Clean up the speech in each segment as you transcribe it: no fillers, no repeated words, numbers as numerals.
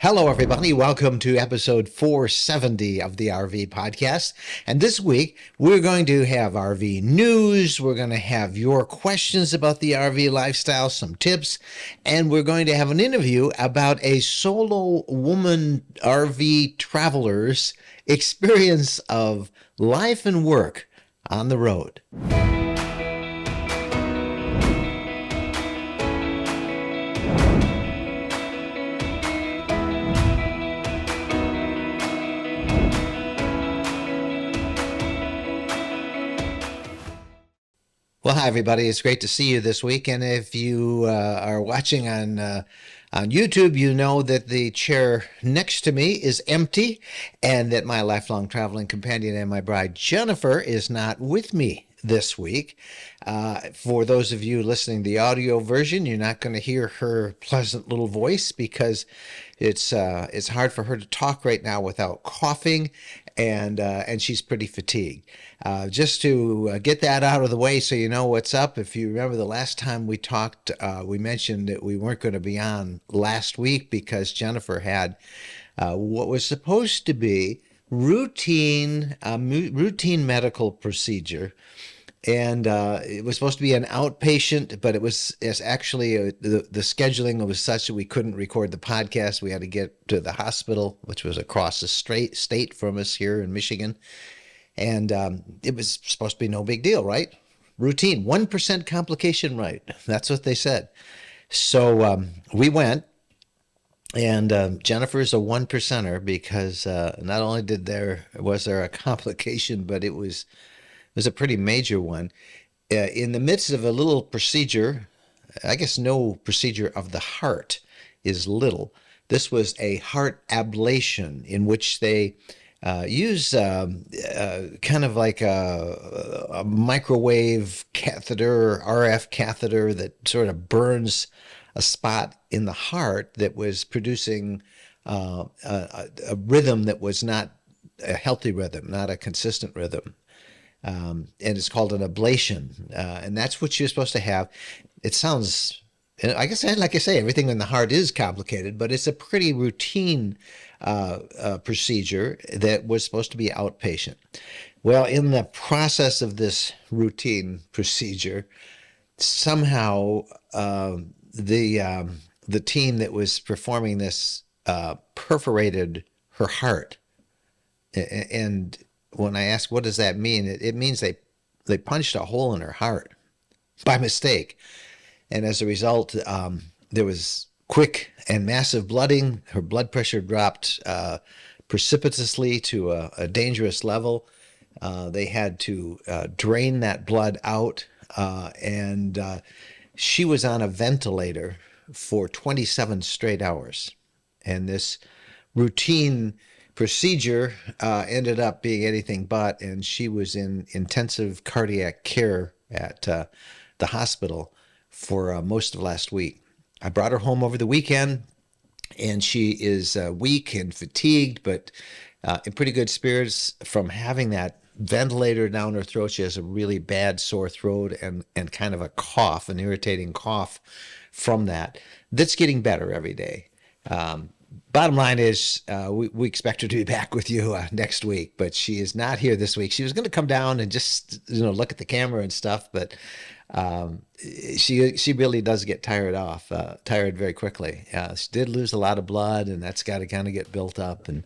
Hello, everybody. Welcome to episode 470 of the RV podcast. And this week, we're going to have RV news. We're going to have your questions about the RV lifestyle, some tips, and we're going to have an interview about a solo woman RV traveler's experience of life and work on the road. Well, hi, everybody. It's great to see you this week. And if you are watching on YouTube, you know that the chair next to me is empty and that my lifelong traveling companion and my bride, Jennifer, is not with me this week. For those of you listening to the audio version, you're not going to hear her pleasant little voice because it's hard for her to talk right now without coughing, and she's pretty fatigued. Just to get that out of the way so you know what's up, if you remember the last time we talked, we mentioned that we weren't going to be on last week because Jennifer had what was supposed to be routine medical procedure. And it was supposed to be an outpatient, but it's actually the scheduling was such that we couldn't record the podcast. We had to get to the hospital, which was across the state from us here in Michigan. And it was supposed to be no big deal, right? Routine, 1% complication rate. That's what they said. So we went, and Jennifer's a 1%er because not only was there a complication, but it was a pretty major one. In the midst of a little procedure, I guess no procedure of the heart is little. This was a heart ablation in which they use kind of like a microwave catheter or RF catheter that sort of burns a spot in the heart that was producing a rhythm that was not a healthy rhythm, not a consistent rhythm. And it's called an ablation, and that's what you're supposed to have. It sounds, I guess, like I say, everything in the heart is complicated, but it's a pretty routine procedure that was supposed to be outpatient. Well, in the process of this routine procedure, somehow the team that was performing this perforated her heart, and when I asked, what does that mean? It means they punched a hole in her heart by mistake. And as a result, there was quick and massive blooding. Her blood pressure dropped precipitously to a dangerous level. They had to drain that blood out. And she was on a ventilator for 27 straight hours. And this routine procedure ended up being anything but, and she was in intensive cardiac care at the hospital for most of last week. I brought her home over the weekend, and she is weak and fatigued, but in pretty good spirits from having that ventilator down her throat. She has a really bad sore throat and kind of a cough, an irritating cough from that. That's getting better every day. Bottom line is we expect her to be back with you next week, but she is not here this week. She was going to come down and just look at the camera and stuff, but she really does get tired very quickly. She did lose a lot of blood, and that's got to kind of get built up. And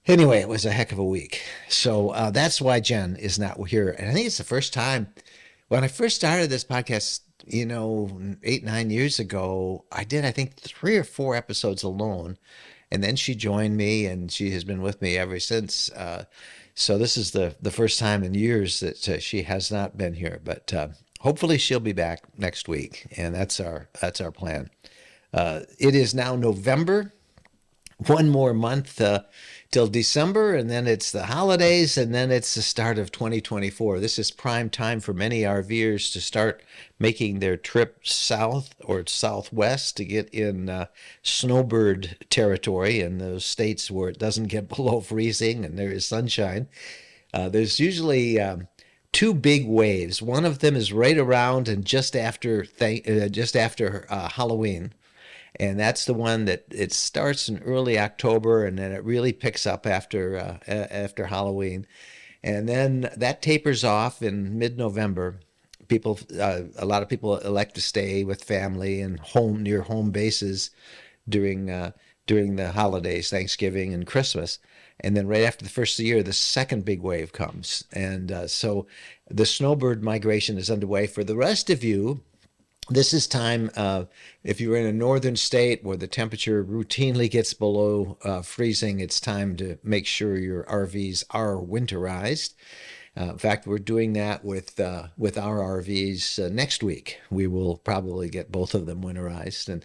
anyway, it was a heck of a week. So that's why Jen is not here. And I think it's the first time when I first started this podcast, 8-9 years ago, I did, I think, 3 or 4 episodes alone. And then she joined me, and she has been with me ever since. So this is the first time in years that she has not been here. But hopefully she'll be back next week, and that's our plan. It is now November. One more month till December, and then it's the holidays, and then it's the start of 2024. This is prime time for many RVers to start making their trip south or southwest to get in snowbird territory in those states where it doesn't get below freezing and there is sunshine. There's usually 2 big waves. One of them is right around and just after Halloween. And that's the one that it starts in early October, and then it really picks up after Halloween, and then that tapers off in mid-November. A lot of people elect to stay with family and near home bases during during the holidays, Thanksgiving and Christmas. And then right after the first of the year, the second big wave comes. And so the snowbird migration is underway. For the rest of you, this is time, if you're in a northern state where the temperature routinely gets below freezing, it's time to make sure your RVs are winterized. In fact, we're doing that with our RVs next week. We will probably get both of them winterized. And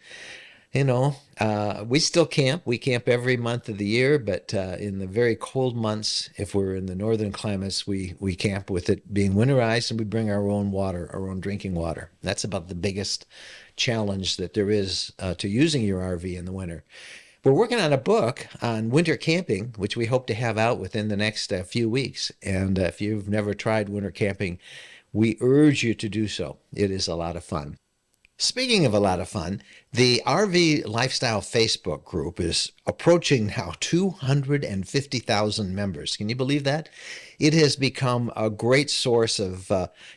we still camp. We camp every month of the year, but in the very cold months, if we're in the northern climates, we camp with it being winterized, and we bring our own water, our own drinking water. That's about the biggest challenge that there is to using your RV in the winter. We're working on a book on winter camping, which we hope to have out within the next few weeks. And if you've never tried winter camping, we urge you to do so. It is a lot of fun. Speaking of a lot of fun, the RV Lifestyle Facebook group is approaching now 250,000 members. Can you believe that? It has become a great source of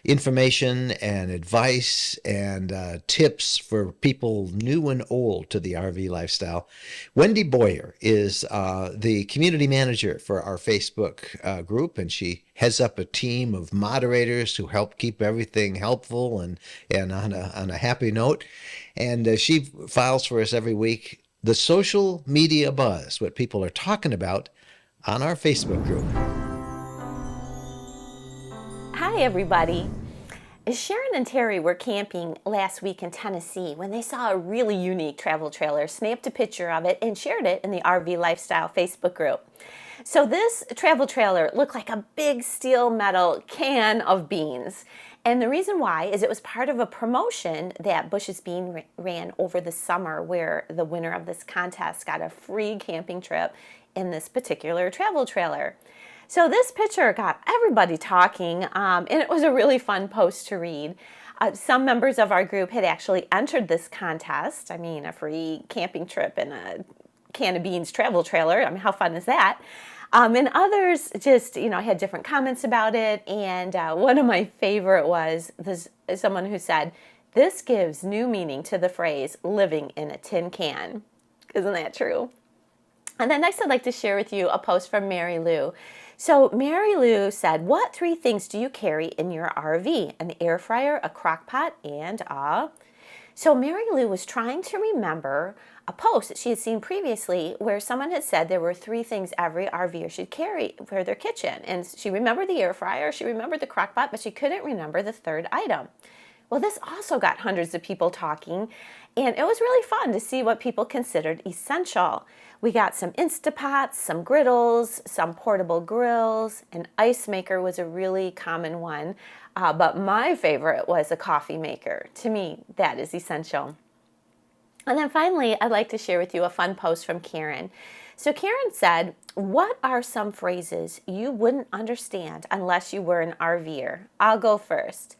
information and advice and tips for people new and old to the RV lifestyle. Wendy Boyer is the community manager for our Facebook group, and she heads up a team of moderators who help keep everything helpful and on a happy note. And she files for us every week the social media buzz, what people are talking about on our Facebook group. Hi, everybody. Sharon and Terry were camping last week in Tennessee when they saw a really unique travel trailer, snapped a picture of it, and shared it in the RV Lifestyle Facebook group. So this travel trailer looked like a big steel metal can of beans. And the reason why is it was part of a promotion that Bush's Bean ran over the summer, where the winner of this contest got a free camping trip in this particular travel trailer. So this picture got everybody talking, and it was a really fun post to read. Some members of our group had actually entered this contest. I mean, a free camping trip in a can of beans travel trailer. I mean, how fun is that? And others just, had different comments about it. And one of my favorite was someone who said, "This gives new meaning to the phrase living in a tin can." Isn't that true? And then next I'd like to share with you a post from Mary Lou. So Mary Lou said, "What 3 things do you carry in your RV? An air fryer, a crock pot, and a..." So Mary Lou was trying to remember a post that she had seen previously where someone had said there were 3 things every RVer should carry for their kitchen. And she remembered the air fryer, she remembered the crock pot, but she couldn't remember the third item. Well, this also got hundreds of people talking, and it was really fun to see what people considered essential. We got some Instapots, some griddles, some portable grills. An ice maker was a really common one, but my favorite was a coffee maker. To me, that is essential. And then finally, I'd like to share with you a fun post from Karen. So Karen said, "What are some phrases you wouldn't understand unless you were an RVer?" I'll go first.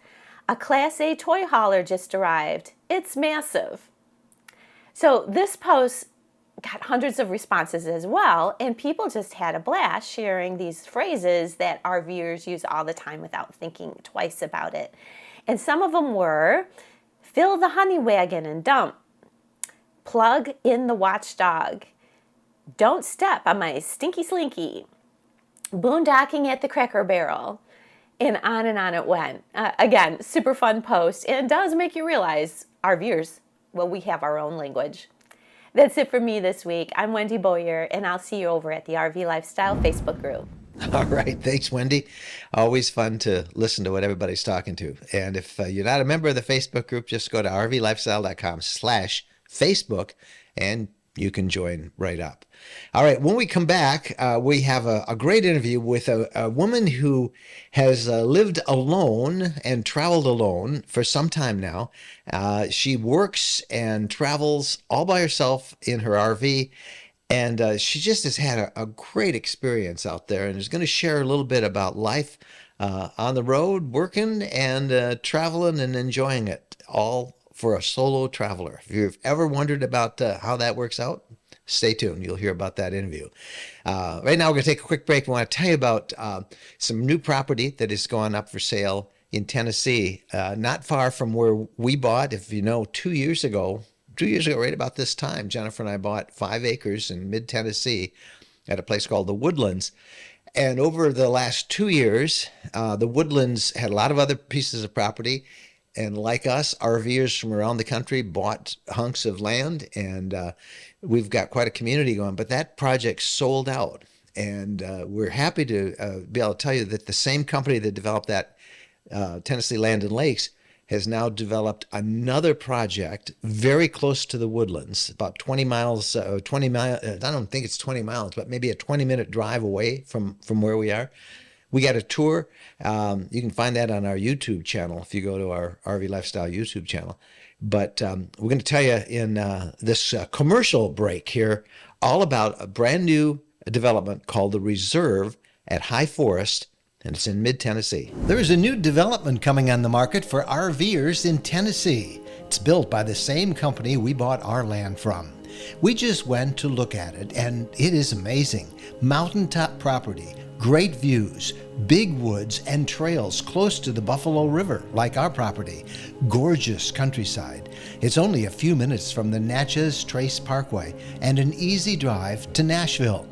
"A Class A toy hauler just arrived. It's massive." So this post got hundreds of responses as well, and people just had a blast sharing these phrases that RVers use all the time without thinking twice about it. And some of them were, "Fill the honey wagon and dump," "Plug in the watchdog," "Don't step on my stinky slinky," "Boondocking at the Cracker Barrel," and on it went. Again, super fun post, and it does make you realize RVers, well, we have our own language. That's it for me this week. I'm Wendy Boyer, and I'll see you over at the RV Lifestyle Facebook group. All right. Thanks, Wendy. Always fun to listen to what everybody's talking to. And if you're not a member of the Facebook group, just go to rvlifestyle.com/Facebook and you can join right up. All right. When we come back, we have a great interview with a woman who has lived alone and traveled alone for some time now. She works and travels all by herself in her RV. And she just has had a great experience out there and is going to share a little bit about life on the road, working and traveling and enjoying it all for a solo traveler. If you've ever wondered about how that works out, stay tuned. You'll hear about that interview. Right now, we're going to take a quick break. I want to tell you about some new property that is going up for sale in Tennessee, not far from where we bought. If you know, 2 years ago, right about this time, Jennifer and I bought 5 acres in mid-Tennessee at a place called the Woodlands. And over the last 2 years, the Woodlands had a lot of other pieces of property. And like us, RVers from around the country bought hunks of land, and we've got quite a community going. But that project sold out. And we're happy to be able to tell you that the same company that developed that Tennessee Land and Lakes has now developed another project very close to the Woodlands, about 20 miles, 20 miles, I don't think it's 20 miles, but maybe a 20-minute drive away from where we are. We got a tour. You can find that on our YouTube channel if you go to our RV Lifestyle YouTube channel. But we're going to tell you in this commercial break here all about a brand new development called the Reserve at High Forest, and it's in mid-Tennessee. There is a new development coming on the market for RVers in Tennessee. It's built by the same company we bought our land from. We just went to look at it, and it is amazing. Mountaintop property, great views, big woods and trails close to the Buffalo River, like our property. Gorgeous countryside. It's only a few minutes from the Natchez Trace Parkway and an easy drive to Nashville.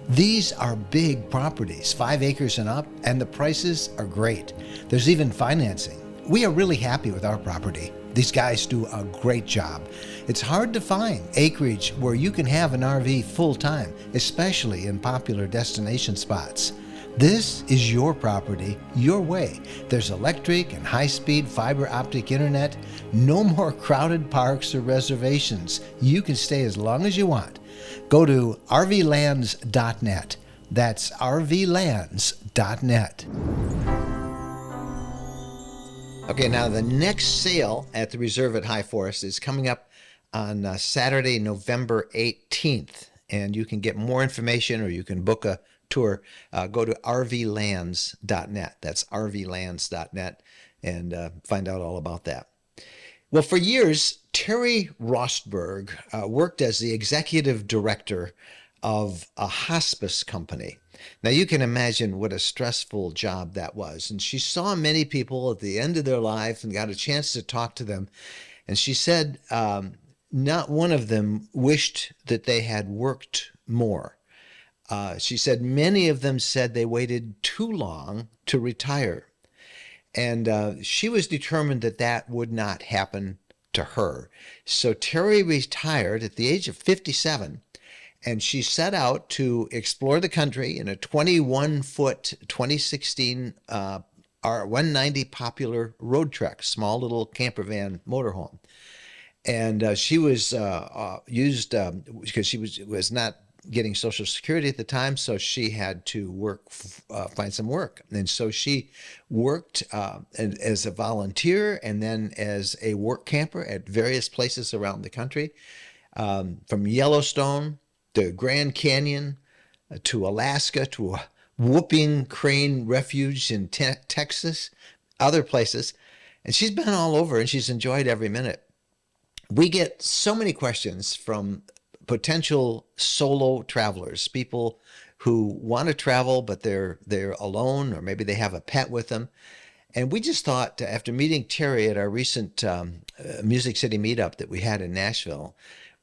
These are big properties, 5 acres and up, and the prices are great. There's even financing. We are really happy with our property. These guys do a great job. It's hard to find acreage where you can have an RV full time, especially in popular destination spots. This is your property, your way. There's electric and high-speed fiber optic internet. No more crowded parks or reservations. You can stay as long as you want. Go to rvlands.net. That's rvlands.net. Okay, now the next sale at the Reserve at High Forest is coming up on Saturday, November 18th. And you can get more information or you can book a tour. Go to rvlands.net. That's rvlands.net and find out all about that. Well, for years, Terry Rostberg worked as the executive director of a hospice company. Now, you can imagine what a stressful job that was. And she saw many people at the end of their life and got a chance to talk to them. And she said not one of them wished that they had worked more. She said many of them said they waited too long to retire. And she was determined that that would not happen to her. So Terry retired at the age of 57, and she set out to explore the country in a 21-foot 2016 R190 popular road trek, small little camper van motorhome. And she was used because she was not getting Social Security at the time, so she had to find some work. And so she worked as a volunteer and then as a work camper at various places around the country, from Yellowstone to Grand Canyon to Alaska to a Whooping Crane Refuge in Texas, other places. And she's been all over and she's enjoyed every minute. We get so many questions from potential solo travelers, people who want to travel, but they're alone, or maybe they have a pet with them. And we just thought, after meeting Terry at our recent Music City meetup that we had in Nashville,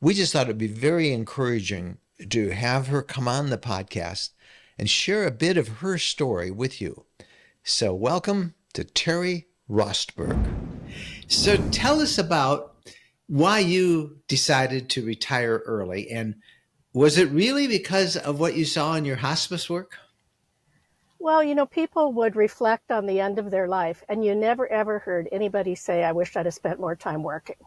we just thought it'd be very encouraging to have her come on the podcast and share a bit of her story with you. So welcome to Terry Rostberg. So tell us about why you decided to retire early, and was it really because of what you saw in your hospice work? Well, people would reflect on the end of their life, and you never ever heard anybody say, I wish I'd have spent more time working.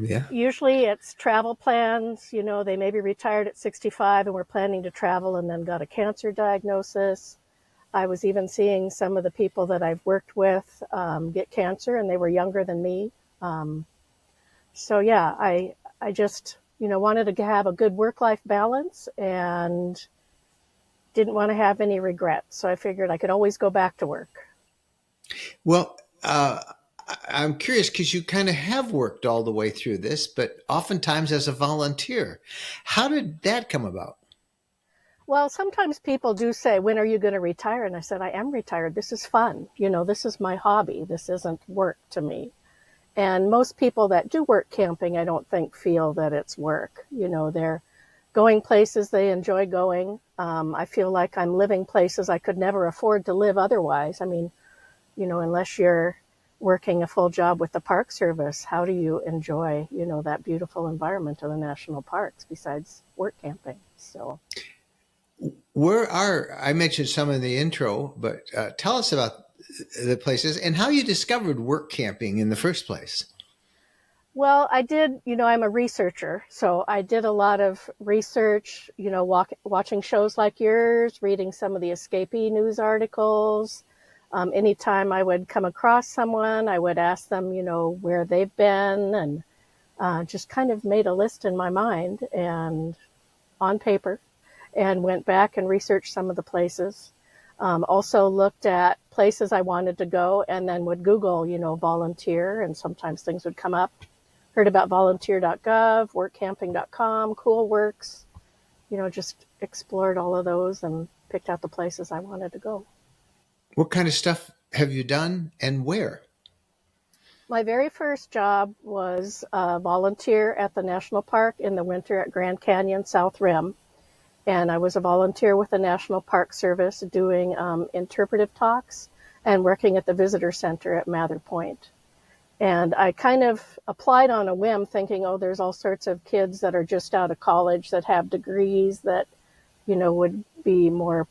Yeah. Usually it's travel plans. They may be retired at 65 and were planning to travel and then got a cancer diagnosis. I was even seeing some of the people that I've worked with get cancer, and they were younger than me. So yeah, I just, wanted to have a good work-life balance and didn't want to have any regrets. So I figured I could always go back to work. Well, I'm curious because you kind of have worked all the way through this, but oftentimes as a volunteer. How did that come about? Well, sometimes people do say, when are you going to retire? And I said, I am retired. This is fun. This is my hobby. This isn't work to me. And most people that do work camping, I don't think feel that it's work. They're going places they enjoy going. I feel like I'm living places I could never afford to live otherwise. I mean, unless you're working a full job with the Park Service, how do you enjoy, that beautiful environment of the national parks besides work camping? So, I mentioned some in the intro, but tell us about the places and how you discovered work camping in the first place. well, I did, I'm a researcher, so I did a lot of research, watching shows like yours, reading some of the escapee news articles. Anytime I would come across someone, I would ask them, where they've been, and just kind of made a list in my mind and on paper, and went back and researched some of the places. Also looked at places I wanted to go, and then would Google, volunteer, and sometimes things would come up. Heard about volunteer.gov, workcamping.com, Cool Works, just explored all of those and picked out the places I wanted to go. What kind of stuff have you done and where? My very first job was a volunteer at the national park in the winter at Grand Canyon South Rim. And I was a volunteer with the National Park Service doing interpretive talks and working at the visitor center at Mather Point. And I kind of applied on a whim thinking, oh, there's all sorts of kids that are just out of college that have degrees that, would be more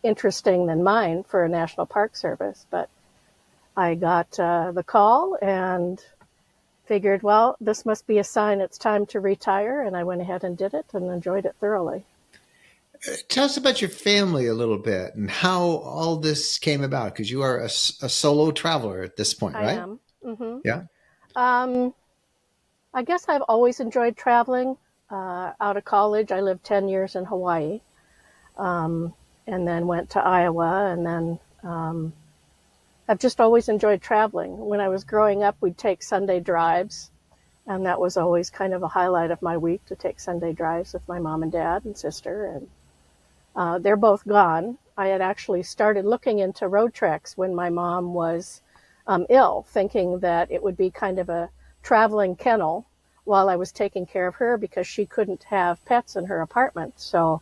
interesting than mine for a National Park Service. But I got the call and figured, well, this must be a sign it's time to retire. And I went ahead and did it and enjoyed it thoroughly. Tell us about your family a little bit and how all this came about, because you are a solo traveler at this point, I right? am. Mm-hmm. Yeah. Um, I guess I've always enjoyed traveling. Out of college, I lived 10 years in Hawaii, and then went to Iowa, and then I've just always enjoyed traveling. When I was growing up, we'd take Sunday drives, and that was always kind of a highlight of my week, to take Sunday drives with my mom and dad and sister. And they're both gone. I had actually started looking into road treks when my mom was ill, thinking that it would be kind of a traveling kennel while I was taking care of her, because she couldn't have pets in her apartment. So,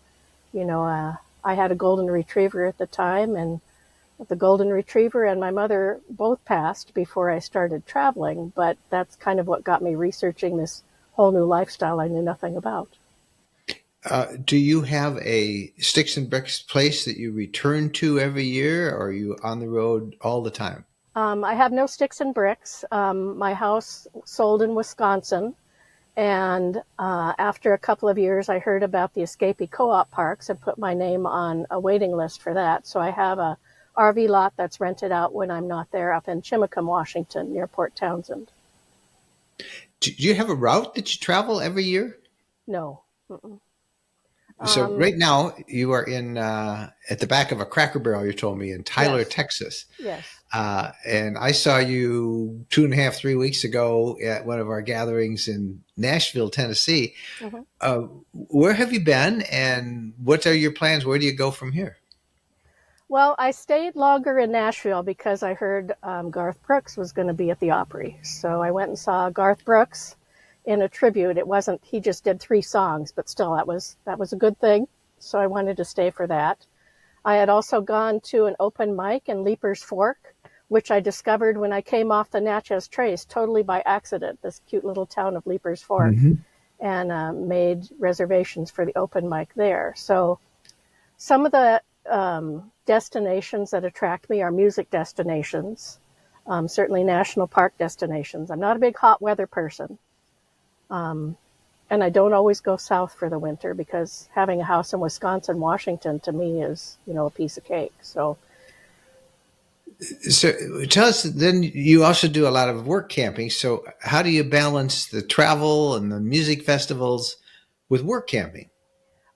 I had a golden retriever at the time, and the golden retriever and my mother both passed before I started traveling. But that's kind of what got me researching this whole new lifestyle I knew nothing about. Do you have a sticks and bricks place that you return to every year, or are you on the road all the time? I have no sticks and bricks. My house sold in Wisconsin, and after a couple of years, I heard about the Escapee Co-op parks and put my name on a waiting list for that. So I have a RV lot that's rented out when I'm not there, up in Chimacum, Washington, near Port Townsend. Do you have a route that you travel every year? No. Mm-mm. So Um, right now you are in at the back of a Cracker Barrel. You told me in Tyler, yes, Texas, yes. and I saw you 2.5, 3 weeks ago at one of our gatherings in Nashville, Tennessee. Hmm. Where have you been, and what are your plans? Where do you go from here? Well, I stayed longer in Nashville because I heard Garth Brooks was going to be at the Opry. So I went and saw Garth Brooks in a tribute. It wasn't, he just did 3 songs, but still that was a good thing. So I wanted to stay for that. I had also gone to an open mic in Leaper's Fork, which I discovered when I came off the Natchez Trace totally by accident, this cute little town of Leaper's Fork, Hmm. and made reservations for the open mic there. So some of the destinations that attract me are music destinations, certainly national park destinations. I'm not a big hot weather person. Um, and I don't always go south for the winter, because having a house in Wisconsin, Washington, to me is, a piece of cake. So, So tell us, then you also do a lot of work camping. So how do you balance the travel and the music festivals with work camping?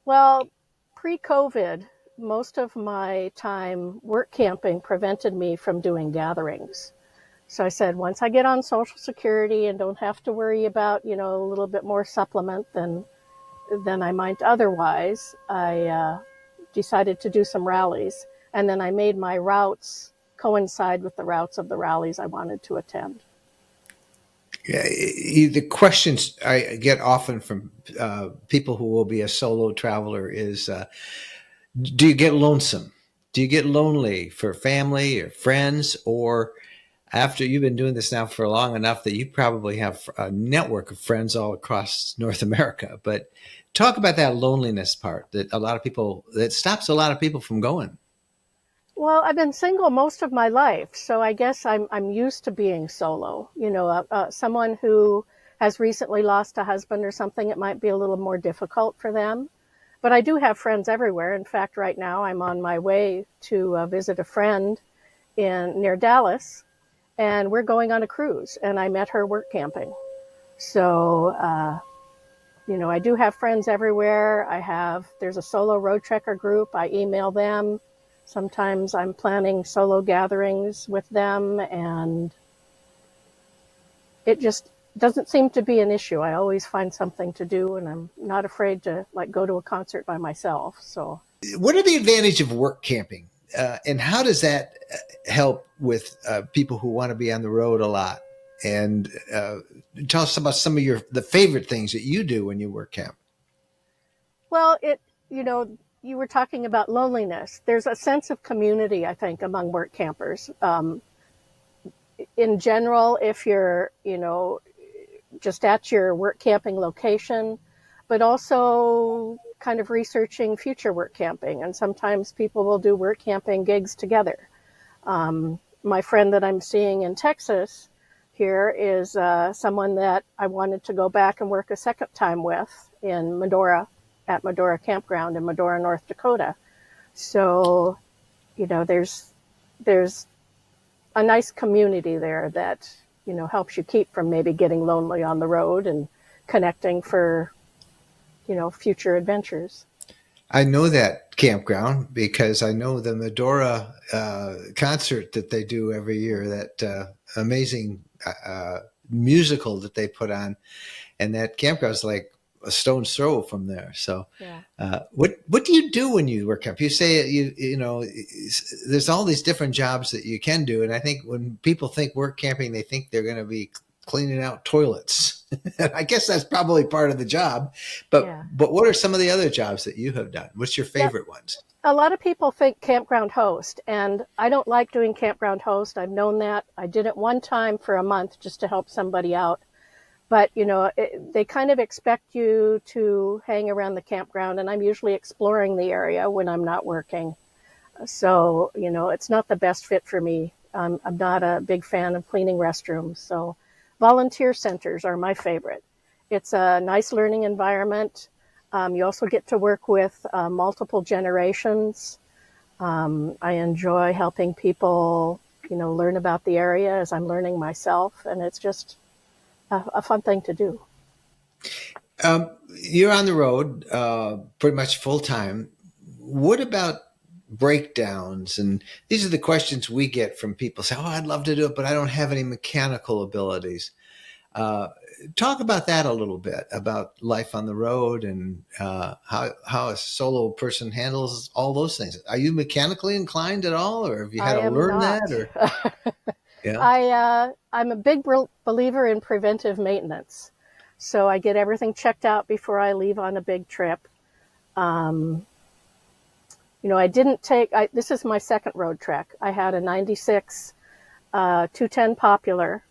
well, pre-COVID, most of my time work camping prevented me from doing gatherings. So I said, once I get on Social Security and don't have to worry about, a little bit more supplement than I might otherwise, I decided to do some rallies. And then I made my routes coincide with the routes of the rallies I wanted to attend. Yeah, the questions I get often from people who will be a solo traveler is, do you get lonesome? Do you get lonely for family or friends? Or after you've been doing this now for long enough that you probably have a network of friends all across North America. But talk about that loneliness part that stops a lot of people from going. Well, I've been single most of my life, so I guess I'm used to being solo. Someone who has recently lost a husband or something, it might be a little more difficult for them. But I do have friends everywhere. In fact, right now I'm on my way to visit a friend in near Dallas, and we're going on a cruise. And I met her work camping. So, I do have friends everywhere. There's a solo road trekker group. I email them. Sometimes I'm planning solo gatherings with them, and it just doesn't seem to be an issue. I always find something to do, and I'm not afraid to go to a concert by myself. So, What are the advantages of work camping, and how does that help with people who want to be on the road a lot? And tell us about some of the favorite things that you do when you work camp. well, you were talking about loneliness. There's a sense of community, I think, among work campers. In general, if you're, just at your work camping location, but also kind of researching future work camping. And sometimes people will do work camping gigs together. My friend that I'm seeing in Texas here is someone that I wanted to go back and work a second time with in Medora, at Medora Campground in Medora, North Dakota. So, there's a nice community there that, helps you keep from maybe getting lonely on the road and connecting for, future adventures. I know that campground because I know the Medora concert that they do every year, that amazing musical that they put on. And that campground is like a stone's throw from there. So, Yeah. what do you do when you work camp? You say there's all these different jobs that you can do, and I think when people think work camping, they think they're going to be cleaning out toilets. I guess that's probably part of the job, but Yeah. but what are some of the other jobs that you have done? What's your Yep. favorite ones? A lot of people think campground host, and I don't like doing campground host. I've known that. I did it one time for a month just to help somebody out. But, they kind of expect you to hang around the campground, and I'm usually exploring the area when I'm not working. So, it's not the best fit for me. I'm not a big fan of cleaning restrooms. So, volunteer centers are my favorite. It's a nice learning environment. You also get to work with multiple generations. I enjoy helping people, learn about the area as I'm learning myself, and it's just a fun thing to do. You're on the road pretty much full time. What about breakdowns? And these are the questions we get from people say, "Oh, I'd love to do it, but I don't have any mechanical abilities." Uh, Talk about that a little bit, about life on the road and how a solo person handles all those things. Are you mechanically inclined at all, or have you had I to am learn that? not. Or yeah, I'm a big believer in preventive maintenance. So I get everything checked out before I leave on a big trip. Um, I didn't this is my second road trek. I had a 96 210 Popular,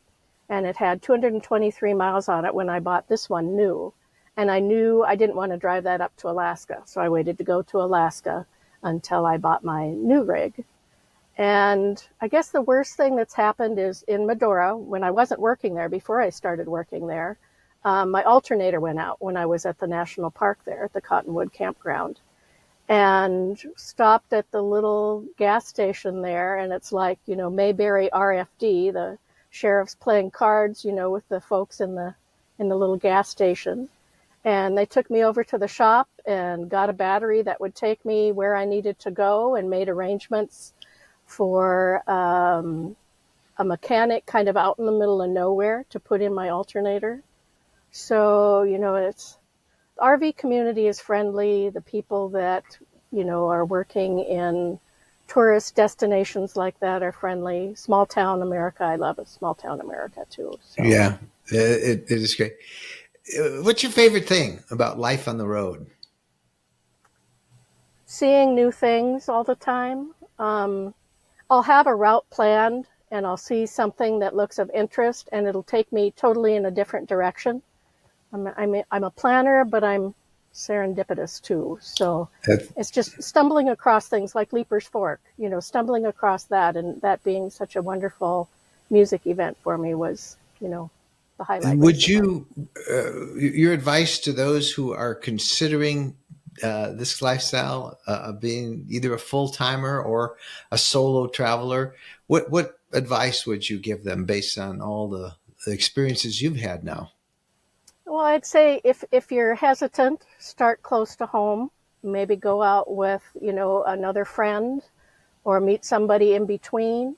and it had 223 miles on it when I bought this one new. And I knew I didn't want to drive that up to Alaska. So I waited to go to Alaska until I bought my new rig. And I guess the worst thing that's happened is in Medora, when I wasn't working there, before I started working there, my alternator went out when I was at the national park there at the Cottonwood Campground, and stopped at the little gas station there. And it's like, Mayberry RFD, the sheriff's playing cards, with the folks in the little gas station. And they took me over to the shop and got a battery that would take me where I needed to go, and made arrangements for a mechanic kind of out in the middle of nowhere to put in my alternator. So, the RV community is friendly. The people that, are working in tourist destinations like that are friendly. Small town America. I love it. Small town America too. So. Yeah, it is great. What's your favorite thing about life on the road? Seeing new things all the time. I'll have a route planned and I'll see something that looks of interest and it'll take me totally in a different direction. I'm a planner, but I'm serendipitous too. So it's just stumbling across things like Leaper's Fork, stumbling across that, and that being such a wonderful music event for me was, the highlight. Would you, your advice to those who are considering this lifestyle, being either a full-timer or a solo traveler, what advice would you give them based on all the experiences you've had now? Well, I'd say if you're hesitant, start close to home. Maybe go out with, another friend or meet somebody in between.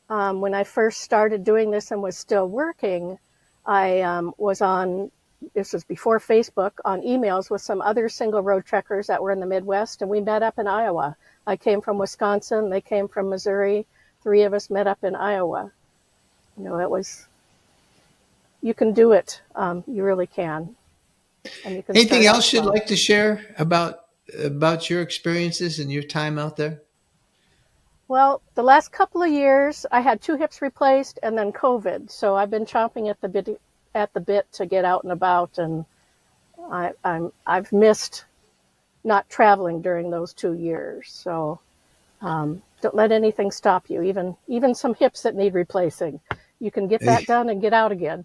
When I first started doing this and was still working, I was on, this was before Facebook, on emails with some other single road trekkers that were in the Midwest, and we met up in Iowa. I came from Wisconsin, they came from Missouri. 3 of us met up in Iowa. It was, you can do it. You really can. And you can. Anything else you'd like to share about your experiences and your time out there? Well, the last couple of years, I had 2 hips replaced and then COVID. So I've been chomping at the bit to get out and about, and I've missed not traveling during those 2 years. So don't let anything stop you, even some hips that need replacing. You can get that done and get out again.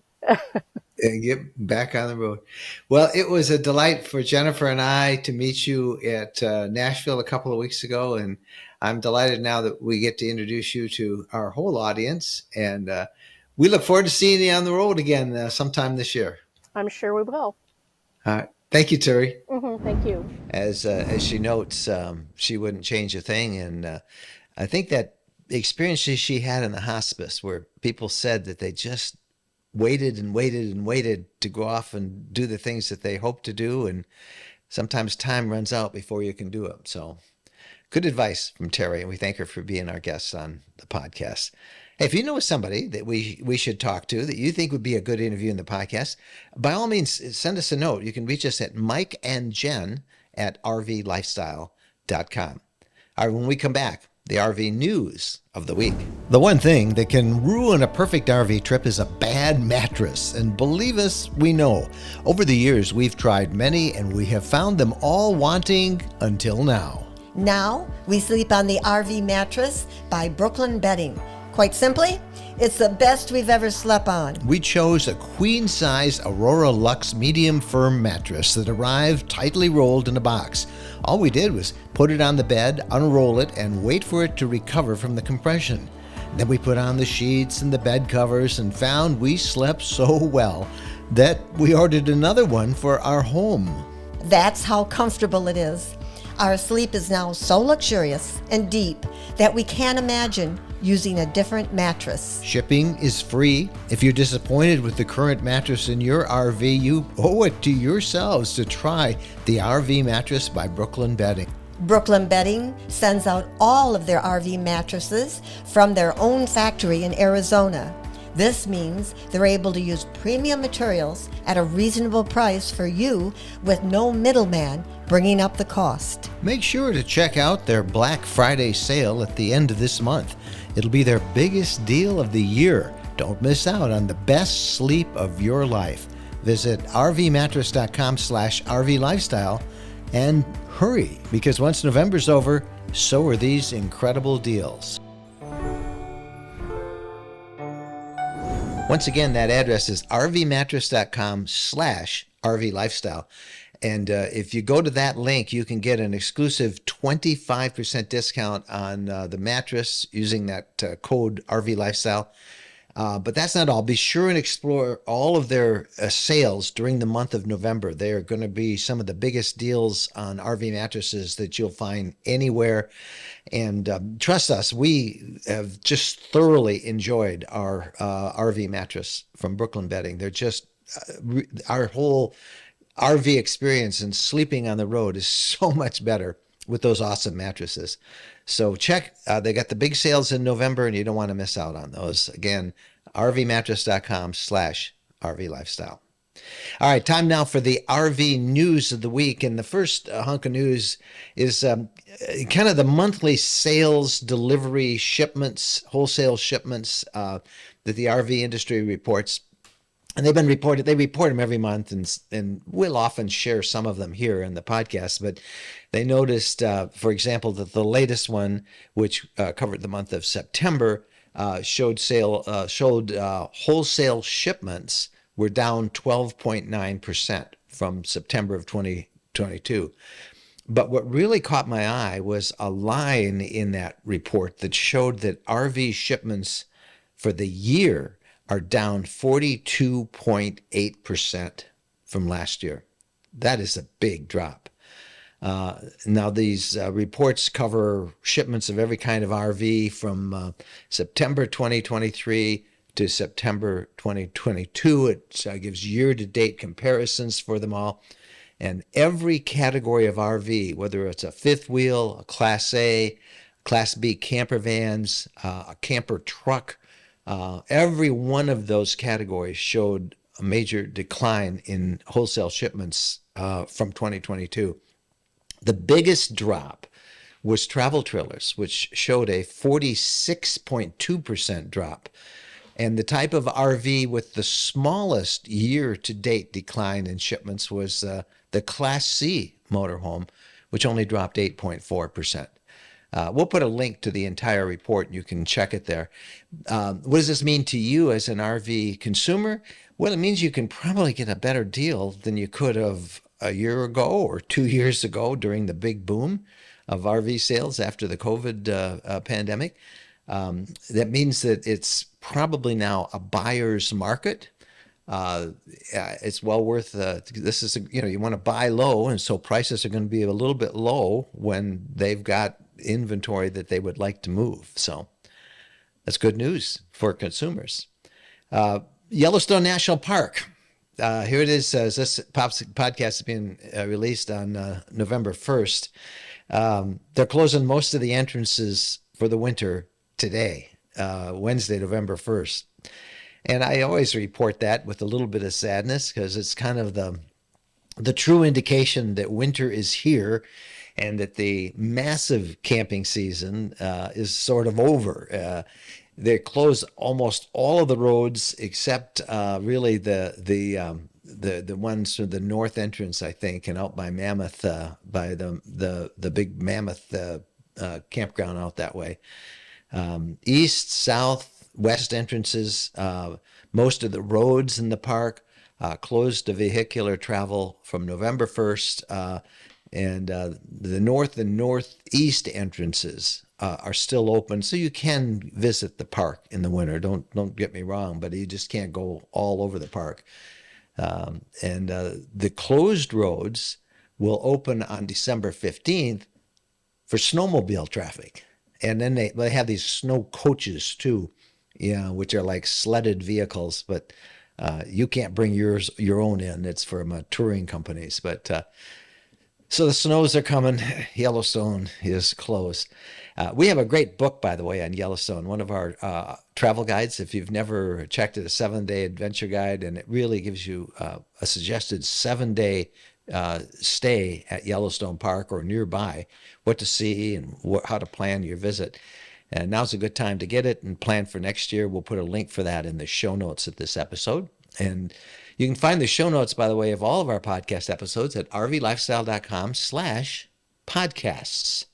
And get back on the road. Well, it was a delight for Jennifer and I to meet you at Nashville a couple of weeks ago, and I'm delighted now that we get to introduce you to our whole audience, and we look forward to seeing you on the road again sometime this year. I'm sure we will. All right. Thank you, Terry. Mm-hmm, thank you. As she notes, she wouldn't change a thing, and I think that experiences she had in the hospice where people said that they just waited and waited and waited to go off and do the things that they hope to do, and sometimes time runs out before you can do it. So good advice from Terry, and we thank her for being our guest on the podcast. Hey, if you know somebody that we should talk to that you think would be a good interview in the podcast, by all means, send us a note. You can reach us at Mike and Jen at rvlifestyle.com. All right, when we come back, the RV news of the week. The one thing that can ruin a perfect RV trip is a bad mattress. And believe us, we know. Over the years, we've tried many, and we have found them all wanting until now. Now, we sleep on the RV mattress by Brooklyn Bedding. Quite simply, it's the best we've ever slept on. We chose a queen-size Aurora Luxe medium firm mattress that arrived tightly rolled in a box. All we did was put it on the bed, unroll it, and wait for it to recover from the compression. Then we put on the sheets and the bed covers and found we slept so well that we ordered another one for our home. That's how comfortable it is. Our sleep is now so luxurious and deep that we can't imagine using a different mattress. Shipping is free. If you're disappointed with the current mattress in your RV, you owe it to yourselves to try the RV mattress by Brooklyn Bedding. Brooklyn Bedding sends out all of their RV mattresses from their own factory in Arizona. This means they're able to use premium materials at a reasonable price for you with no middleman bringing up the cost. Make sure to check out their Black Friday sale at the end of this month. It'll be their biggest deal of the year. Don't miss out on the best sleep of your life. Visit rvmattress.com/rvlifestyle and hurry, because once November's over, so are these incredible deals. Once again, that address is rvmattress.com/rvlifestyle. And if you go to that link, you can get an exclusive 25% discount on the mattress using that code RV Lifestyle. But that's not all. Be sure and explore all of their sales during the month of November. They are going to be some of the biggest deals on RV mattresses that you'll find anywhere. And trust us, we have just thoroughly enjoyed our RV mattress from Brooklyn Bedding. They're just our whole RV experience and sleeping on the road is so much better with those awesome mattresses. So check, they got the big sales in November and you don't want to miss out on those. Again, rvmattress.com/RV Lifestyle. All right, time now for the RV news of the week. And the first hunk of news is kind of the monthly sales, delivery, shipments, wholesale shipments that the RV industry reports. And they've been reported, they report them every month, and we'll often share some of them here in the podcast. But they noticed, for example, that the latest one, which covered the month of September, showed wholesale shipments were down 12.9% from September of 2022. But what really caught my eye was a line in that report that showed that RV shipments for the year are down 42.8% from last year. That is a big drop. Now, these reports cover shipments of every kind of RV from September 2023 to September 2022. It gives year-to-date comparisons for them all. And every category of RV, whether it's a fifth wheel, a Class A, Class B camper vans, a camper truck, every one of those categories showed a major decline in wholesale shipments from 2022. The biggest drop was travel trailers, which showed a 46.2% drop. And the type of RV with the smallest year-to-date decline in shipments was the Class C motorhome, which only dropped 8.4%. We'll put a link to the entire report, and you can check it there. What does this mean to you as an RV consumer? Well, it means you can probably get a better deal than you could have a year ago or 2 years ago during the big boom of RV sales after the COVID pandemic. That means that it's probably now a buyer's market. It's well worth, this is, you want to buy low, and so prices are going to be a little bit low when they've got inventory that they would like to move. So that's good news for consumers. Yellowstone National Park. Here it is. This podcast is being released on November 1st. They're closing most of the entrances for the winter today, Wednesday, November 1st. And I always report that with a little bit of sadness because it's kind of the true indication that winter is here and that the massive camping season is sort of over. They close almost all of the roads except really the ones to the north entrance, I think, and out by Mammoth, by the big Mammoth campground out that way. East, south, west entrances, most of the roads in the park closed to vehicular travel from November 1st, and the north and northeast entrances are still open, so you can visit the park in the winter. Don't get me wrong, but you just can't go all over the park. And the closed roads will open on December 15th for snowmobile traffic. And then they have these snow coaches too, which are like sledded vehicles, but you can't bring your own in. It's from touring companies. But so the snows are coming. Yellowstone is closed. We have a great book, by the way, on Yellowstone, one of our travel guides. If you've never checked it, a 7-day adventure guide, and it really gives you a suggested 7-day stay at Yellowstone Park or nearby, what to see and how to plan your visit. And now's a good time to get it and plan for next year. We'll put a link for that in the show notes of this episode. And you can find the show notes, by the way, of all of our podcast episodes at rvlifestyle.com/podcasts.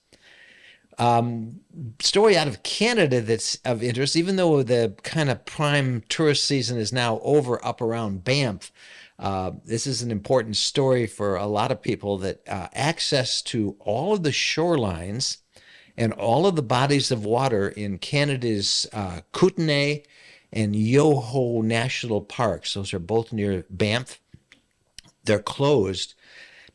Story out of Canada that's of interest, even though the kind of prime tourist season is now over up around Banff. This is an important story for a lot of people that access to all of the shorelines and all of the bodies of water in Canada's Kootenay and Yoho National Parks. Those are both near Banff. They're closed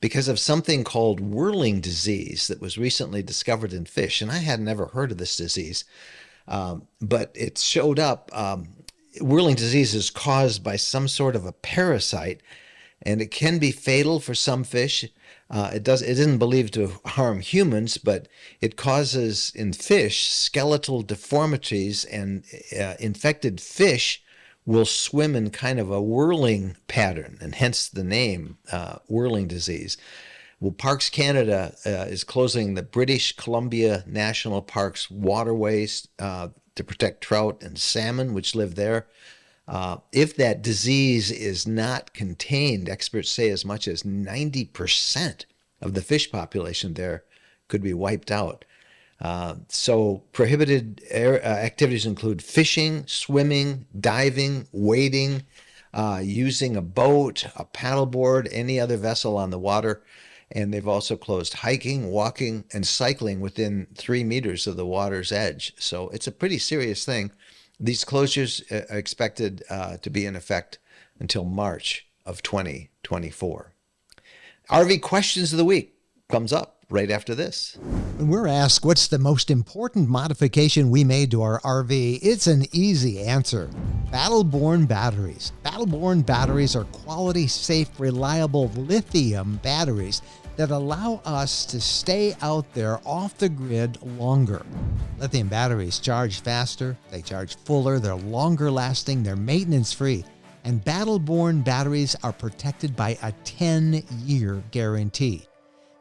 because of something called whirling disease that was recently discovered in fish. And I had never heard of this disease, but it showed up. Whirling disease is caused by some sort of a parasite, and it can be fatal for some fish. It isn't believed to harm humans, but it causes in fish skeletal deformities, and infected fish will swim in kind of a whirling pattern, and hence the name whirling disease. Well, Parks Canada is closing the British Columbia National Park's waterways to protect trout and salmon, which live there. If that disease is not contained, experts say as much as 90% of the fish population there could be wiped out. So prohibited activities include fishing, swimming, diving, wading, using a boat, a paddleboard, any other vessel on the water. And they've also closed hiking, walking, and cycling within 3 meters of the water's edge. So it's a pretty serious thing. These closures are expected to be in effect until March of 2024. RV Questions of the Week comes up right after this. When we're asked what's the most important modification we made to our RV, it's an easy answer. Battle-Born batteries. Battle-Born batteries are quality, safe, reliable lithium batteries that allow us to stay out there off the grid longer. Lithium batteries charge faster, they charge fuller, they're longer lasting, they're maintenance free, and Battle-Born batteries are protected by a 10-year guarantee.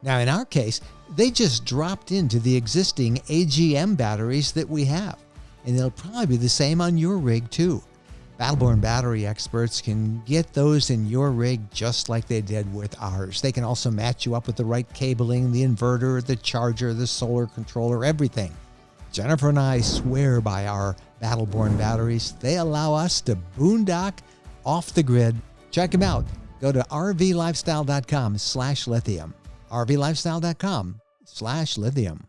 Now in our case, they just dropped into the existing AGM batteries that we have, and they'll probably be the same on your rig too. Battle-Born battery experts can get those in your rig just like they did with ours. They can also match you up with the right cabling, the inverter, the charger, the solar controller, everything. Jennifer and I swear by our Battle-Born batteries. They allow us to boondock off the grid. Check them out. Go to rvlifestyle.com/lithium. rvlifestyle.com/lithium.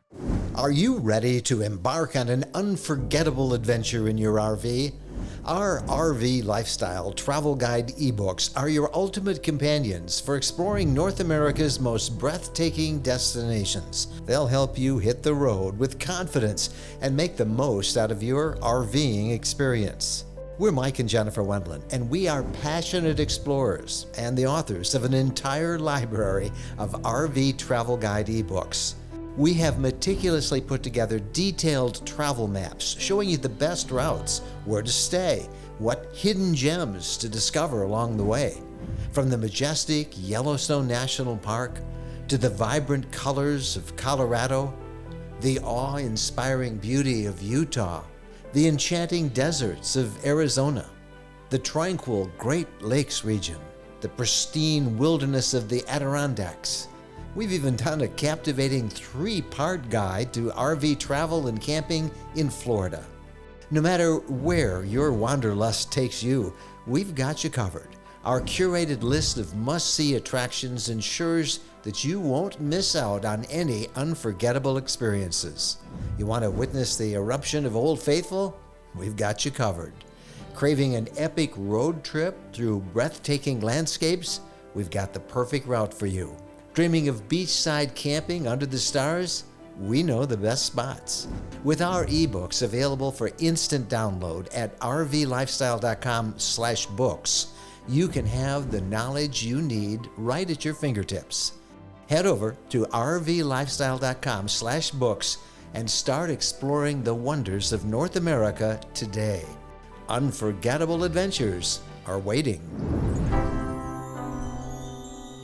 Are you ready to embark on an unforgettable adventure in your RV? Our RV Lifestyle Travel Guide ebooks are your ultimate companions for exploring North America's most breathtaking destinations. They'll help you hit the road with confidence and make the most out of your RVing experience. We're Mike and Jennifer Wendland, and we are passionate explorers and the authors of an entire library of RV Travel Guide ebooks. We have meticulously put together detailed travel maps showing you the best routes, where to stay, what hidden gems to discover along the way. From the majestic Yellowstone National Park to the vibrant colors of Colorado, the awe-inspiring beauty of Utah, the enchanting deserts of Arizona, the tranquil Great Lakes region, the pristine wilderness of the Adirondacks. We've even done a captivating 3-part guide to RV travel and camping in Florida. No matter where your wanderlust takes you, we've got you covered. Our curated list of must-see attractions ensures that you won't miss out on any unforgettable experiences. You want to witness the eruption of Old Faithful? We've got you covered. Craving an epic road trip through breathtaking landscapes? We've got the perfect route for you. Dreaming of beachside camping under the stars? We know the best spots. With our ebooks available for instant download at rvlifestyle.com/books, you can have the knowledge you need right at your fingertips. Head over to rvlifestyle.com/books and start exploring the wonders of North America today. Unforgettable adventures are waiting.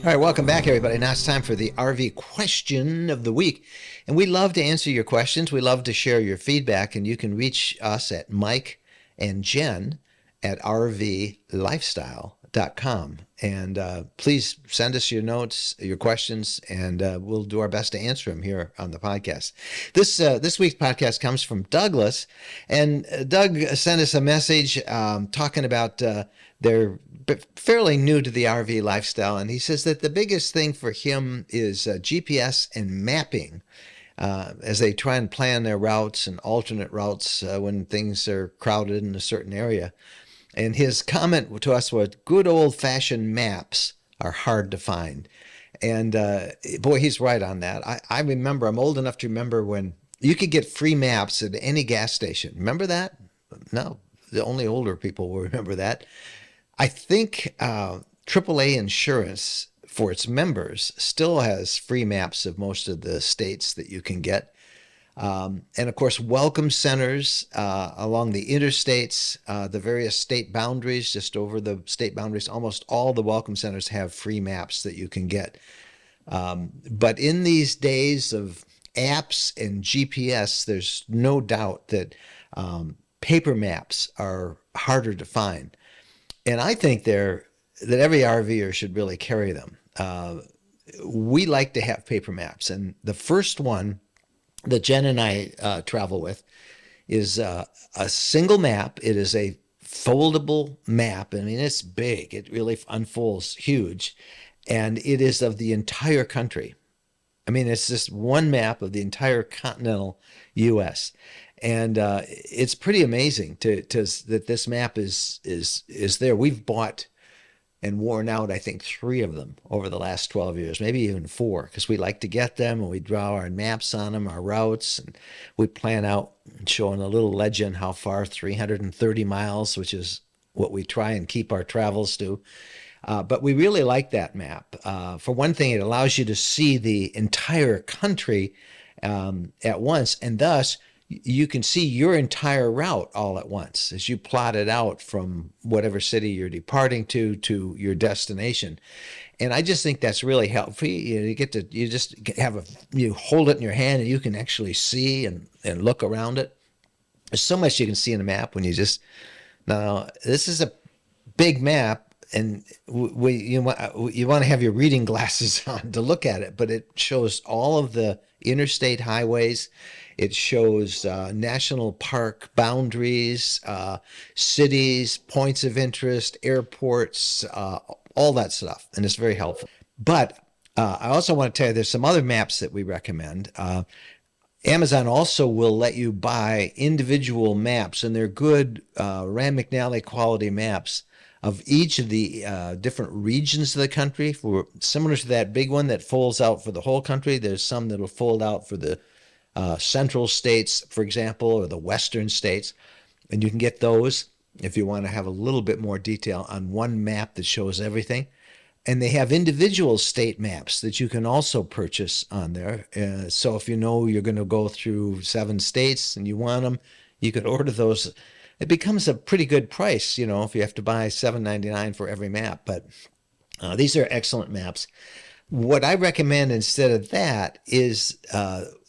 All right, welcome back, everybody. Now it's time for the RV question of the week. And we love to answer your questions. We love to share your feedback. And you can reach us at Mike and Jen at rvlifestyle.com. And please send us your notes, your questions, and we'll do our best to answer them here on the podcast. This week's podcast comes from Douglas. And Doug sent us a message talking about they're fairly new to the RV lifestyle, and he says that the biggest thing for him is GPS and mapping. as they try and plan their routes and alternate routes when things are crowded in a certain area. And his comment to us was, good old-fashioned maps are hard to find. And boy, he's right on that. I remember, I'm old enough to remember when you could get free maps at any gas station. Remember that? No, the only older people will remember that. I think AAA Insurance, for its members, still has free maps of most of the states that you can get. And of course, welcome centers along the interstates, the various state boundaries, just over the state boundaries. Almost all the welcome centers have free maps that you can get. But in these days of apps and GPS, there's no doubt that paper maps are harder to find. And I think that every RVer should really carry them. We like to have paper maps. And the first one that Jen and I travel with is a single map. It is a foldable map. I mean, it's big. It really unfolds huge. And it is of the entire country. I mean, it's just one map of the entire continental U.S. And it's pretty amazing that this map is there. We've bought and worn out, I think, 3 of them over the last 12 years, maybe even 4, because we like to get them and we draw our maps on them, our routes, and we plan out showing a little legend how far, 330 miles, which is what we try and keep our travels to. But we really like that map. For one thing, it allows you to see the entire country at once, and thus you can see your entire route all at once as you plot it out from whatever city you're departing to your destination. And I just think that's really helpful. You hold it in your hand and you can actually see and look around it. There's so much you can see in a map when now this is a big map. And you want to have your reading glasses on to look at it, but it shows all of the interstate highways. It shows national park boundaries, cities, points of interest, airports, all that stuff, and it's very helpful. But I also want to tell you there's some other maps that we recommend. Amazon also will let you buy individual maps, and they're good Rand McNally quality maps of each of the different regions of the country. Similar to that big one that folds out for the whole country, there's some that'll fold out for the central states, for example, or the western states. And you can get those if you want to have a little bit more detail on one map that shows everything. And they have individual state maps that you can also purchase on there. So if you know you're going to go through 7 states and you want them, you could order those. It becomes a pretty good price, if you have to buy $7.99 for every map. But these are excellent maps. What I recommend instead of that is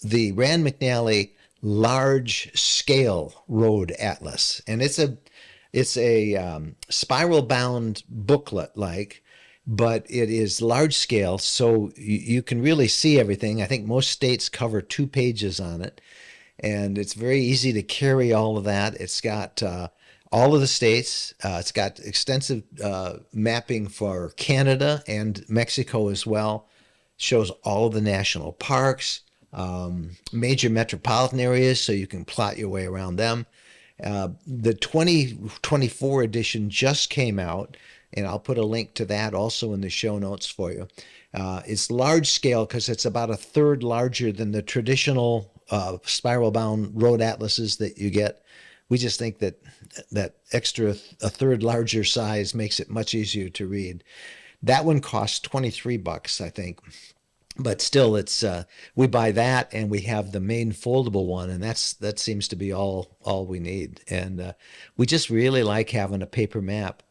the Rand McNally Large Scale Road Atlas, and it's a spiral bound booklet but it is large scale, so you can really see everything. I think most states cover 2 pages on it. And it's very easy to carry all of that. It's got all of the states. It's got extensive mapping for Canada and Mexico as well. It shows all of the national parks, major metropolitan areas, so you can plot your way around them. The 2024 edition just came out, and I'll put a link to that also in the show notes for you. It's large scale because it's about 1/3 larger than the traditional spiral bound road atlases that you get. We just think that extra 1/3 larger size makes it much easier to read. That one costs $23, I think, but still it's we buy that and we have the main foldable one, and that seems to be all we need. And we just really like having a paper map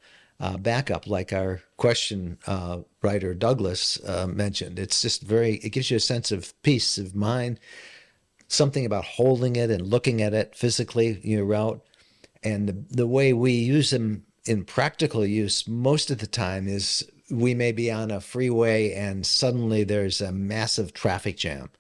backup, like our question writer Douglas mentioned. It's just it gives you a sense of peace of mind. Something about holding it and looking at it physically, your route. And the way we use them in practical use most of the time is we may be on a freeway and suddenly there's a massive traffic jam.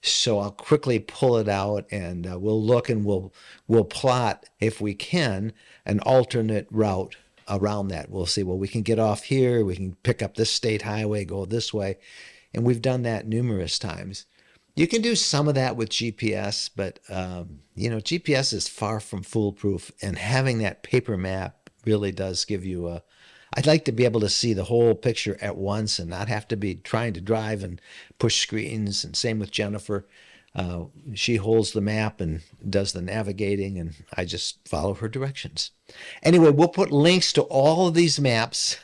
So I'll quickly pull it out and we'll look and we'll plot, if we can, an alternate route around that. We'll see, we can get off here, we can pick up this state highway, go this way. And we've done that numerous times. You can do some of that with GPS, but GPS is far from foolproof, and having that paper map really does give you a. I'd like to be able to see the whole picture at once and not have to be trying to drive and push screens. And same with Jennifer. She holds the map and does the navigating, and I just follow her directions. Anyway, we'll put links to all of these maps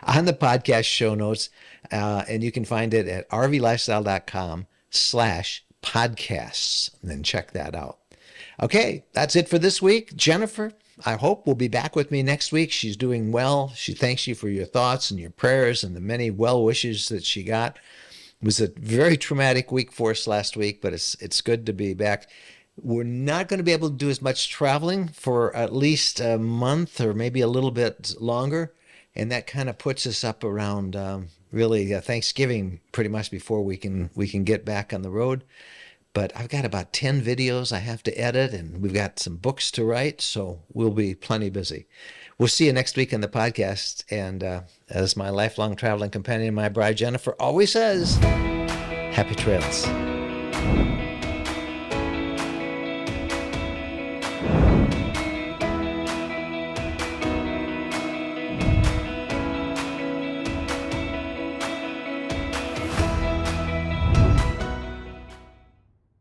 on the podcast show notes, and you can find it at rvlifestyle.com/podcasts, and then check that out. Okay, that's it for this week. Jennifer, I hope, will be back with me next week. She's doing well. She thanks you for your thoughts and your prayers and the many well wishes that she got. It was a very traumatic week for us last week, but it's good to be back. We're not going to be able to do as much traveling for at least a month or maybe a little bit longer, and that kind of puts us up around really Thanksgiving, pretty much before we can get back on the road. But I've got about 10 videos I have to edit, and we've got some books to write, so we'll be plenty busy. We'll see you next week on the podcast. And as my lifelong traveling companion, my bride Jennifer always says, happy trails.